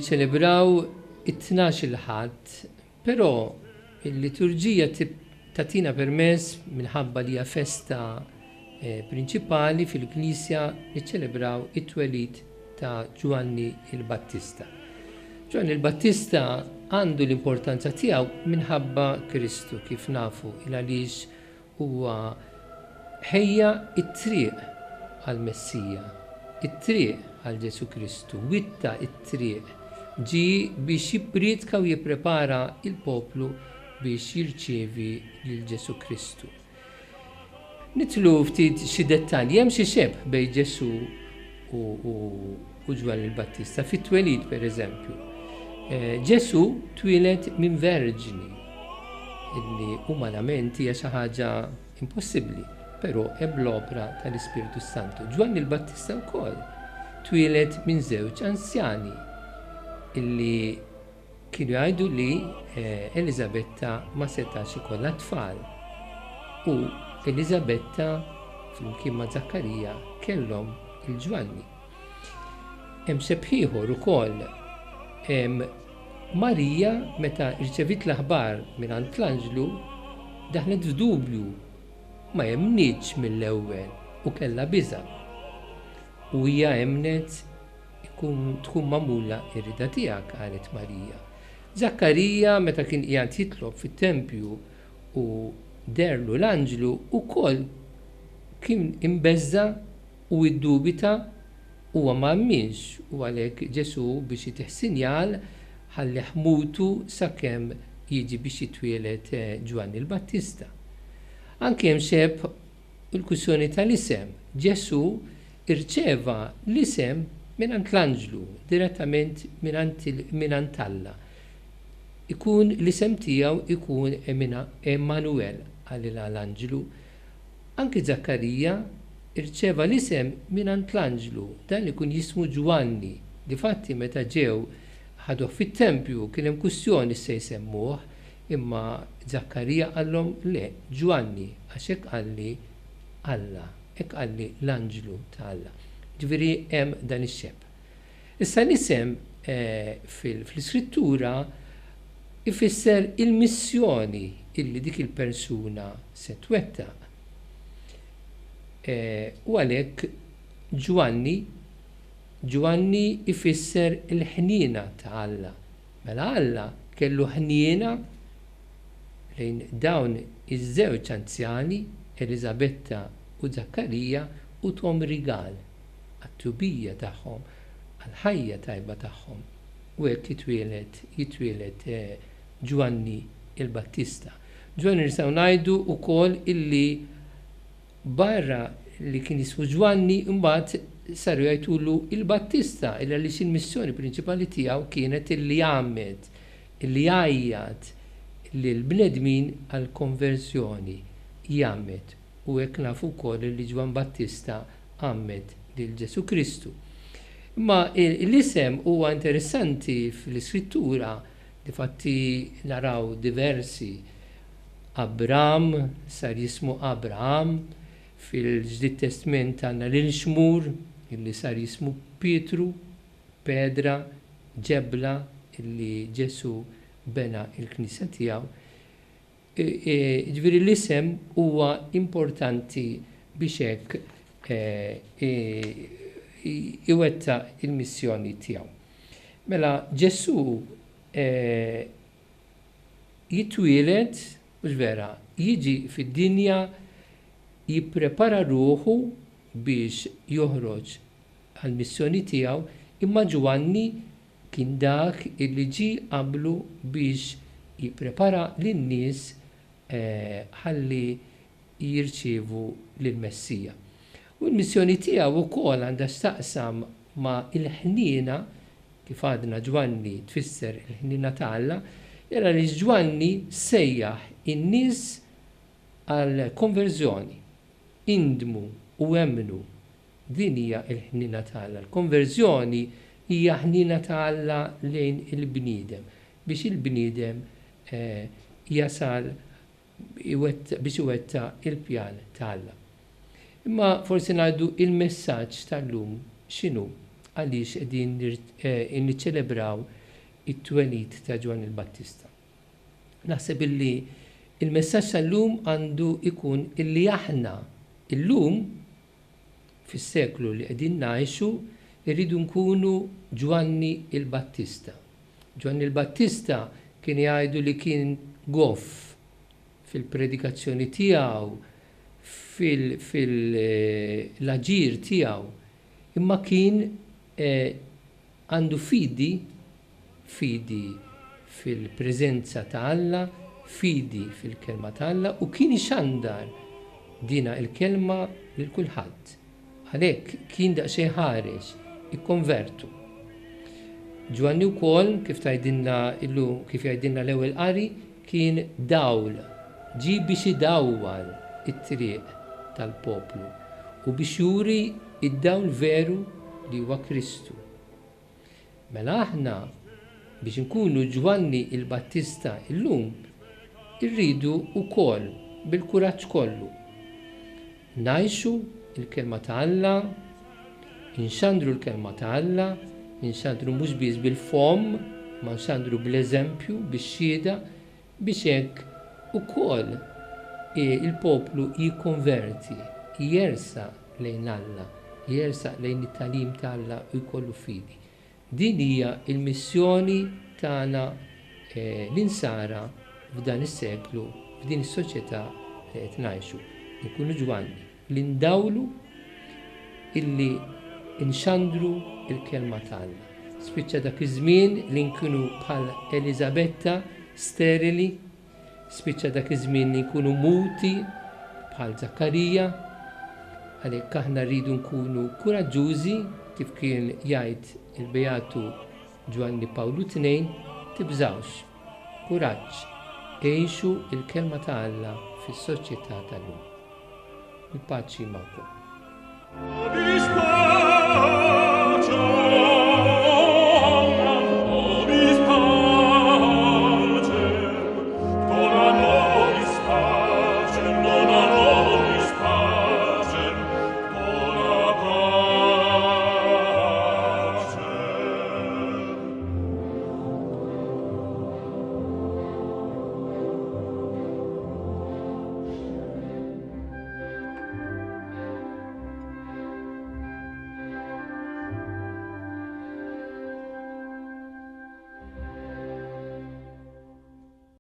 jiċċelebraw it-12 il-ħadd, però il-liturġija tatina permess minħabba li hija festa prinċipali fil-Knisja jiċċelebraw it-twelid ta' Ġwanni il-Battista. Ġwanni il-Battista għandu l-importanza tiegħu minħabba Kristu kif nafu għaliex huwa ħejja it-triq għal-Messija, it-triq għal Ġesu Kristu, witta it-triq ġi biex jippridka u jipprepara il-poplu biex jirċievi lil Ġesu Kristu. Nitlu ftit xi dettalji, hemm xi xebħ bejn Ġesu u Ġwanni il-Battista. Fit-twelid pereżempju, Ġesu twieled minn verġini illi umanament hija xi ħaġa impossibbli, però hemm l-opra tal-Ispiritu Santu. Ġwanni il-Battista wkoll twieled minn żewġ anzjani illi kienu jgħidu li Elisabetta ma setax ikollha tfal u Elisabetta flimkien ma' Zakkarija kellhom il-Ġwanni. Hemm xebħ ieħor ukoll Marija meta rċevit l-aħbar mingħand l-Anġlu daħlet f'dubju ma jemnitx mill-ewwel u kellha biża' u hija emnet tkun magħmula r-rida tiegħek qalet Marija. Zakkarija meta kien qiegħed jitlob fit-tempju u derlu l-Anġlu ukoll kien imbeżza u iddubita huwa ma amminx u għalhekk Ġesu biex jitih sinjal ħalli ħmutu sakemm jiġi biex jitwieled Ġwanni il-Battista. Anke hemm xebħ il-kwissjoni tal-isem. Ġesu irċeva l-isem mingħand l-Anġlu, direttament mingħand Alla. Ikun l-isem tiegħu ikun Emmanuel għalilha l-Anġlu. Anke Zakkarija irċeva l-isem mingħand l-Anġlu, dan ikun jismu Ġwanni. Difatti meta ġew ħaduh fit-tempju kien hemm kwistjoni se jsemmuh, imma Zakkarija qallhom le Ġwanni għax hekk qalli Alla, hekk qalli l-Anġlu ta' Alla. Ġifieri hemm dan ix-xebħ. Issa l-isem fl-Iskrittura ifisser il-missjoni illi dik il-persuna se twettaq. U għalhekk Ġwanni ifisser il-ħniena ta' Alla. Mela Alla kellu ħniena lejn dawn iż-żewġ anzjani, Elisabetta u Zakkarija, u tom rigal għat-tubija tagħhom, għall-ħajja tajba tagħhom. U hekk jitwieled Ġwanni il-Battista. Ġwanni nistgħu ngħidu wkoll illi barra li kien jismu Ġwanni imbagħad saru jgħidulu il-Battista illa li il-missjoni prinċipali tiegħu kienet illi jgħammet, illi jgħajjat lill-bnedmin għall konversjoni jgħammet. U hekk nafu wkoll li Ġwann Battista għammet lil Ġesu Kristu. Imma l-isem huwa interessanti fl-Iskrittura, difatti naraw diversi. Abram sar jismu Abraham, fil-Ġdid Testament għandna l-Xmur illi sar jismu Pietru, Pedra, Ġebla illi Ġesu bena il-Knisja tiegħu. Ġifieri l-isem huwa importanti biex hekk iwetta il-missjoni tiegħu. Mela Ġesu jitwieled mhux vera, jiġi fid-dinja jipprepara ruħu biex joħroġ għall-missjoni tiegħu, imma Ġwanni kien dak illi ġie qablu biex jipprepara lin-nies ħalli jirċievu lill-Messija. U l-missjoni tiegħu wkoll għandha x'taqsam ma' il-ħniena, kif għadna Ġwanni tfisser il-ħniena ta' Alla, era li Ġwanni sejjaħ in-nies għal konverżjoni, indmu u emnu. Din hija l-ħniena ta' Alla. L-konverżjoni hija ħniena ta' Alla lejn il-bniedem, biex il-bniedem jasal biex iwetta il-pjan ta' Alla. Imma forsi ngħidu il-messaġġ tal-lum x'inhu? għaliex qegħdin niċċelebraw it-twelid ta' Ġwan il-Battista. Naħseb illi il-messaġġ tal-lum għandu ikun illi aħna illum fis-seklu li qegħdin ngħixu irridu nkunu Ġwanni il-Battista. Ġwanni il-Battista kien jgħidu li kien goff fil-predikazzjoni tiegħu, fil-aġir tiegħu, imma kien għandu fidi fil-preżenza ta' Alla, fidi fil-kelma ta' Alla u kien ixandar dina il-kelma lil kulħadd. Għalhekk kien daqsxejn ħareġ ikkonvertu. Ġwanni wkoll kif jgħidilna l-ewwel qari kien dawl, ġie biex idawwal it-triq tal-poplu u biex juri id-dawl veru li huwa Kristu. Mela aħna biex nkunu Ġwanni il-Battista illum irridu wkoll bil-kuraġġ kollu ngħixu il-kelma ta' Alla, inxandru l-kelma ta' Alla, inxandru mhux biss bil-fom, ma nxandru bl-eżempju bix-xhieda biex hekk ukoll il-poplu jikkonverti, jersa lejn Alla, jersa lejn it-tagħlim ta' Alla u jkollu fidi. Din hija l-missjoni tagħna l-insara f'dan is-seklu, f'din is-soċjetà li qed ngħixu. Nkunu Ġwanni li ndawlu illi nxandru il-kelma ta' Alla. Spiċċa dak iż-żmien li nkunu bħal Elisabetta sterili, spiċċa dak iż-żmien li nkunu muti bħal Zakkarija, għalhekk aħna rridu nkunu kuraġġużi kif kien jgħid il-Beatu Ġwanni Pawlu II, tibżawx, kuraġġ, għejxu il-kelma ta' Alla fis-soċjetà tal-lum. Il-paċi magħkom.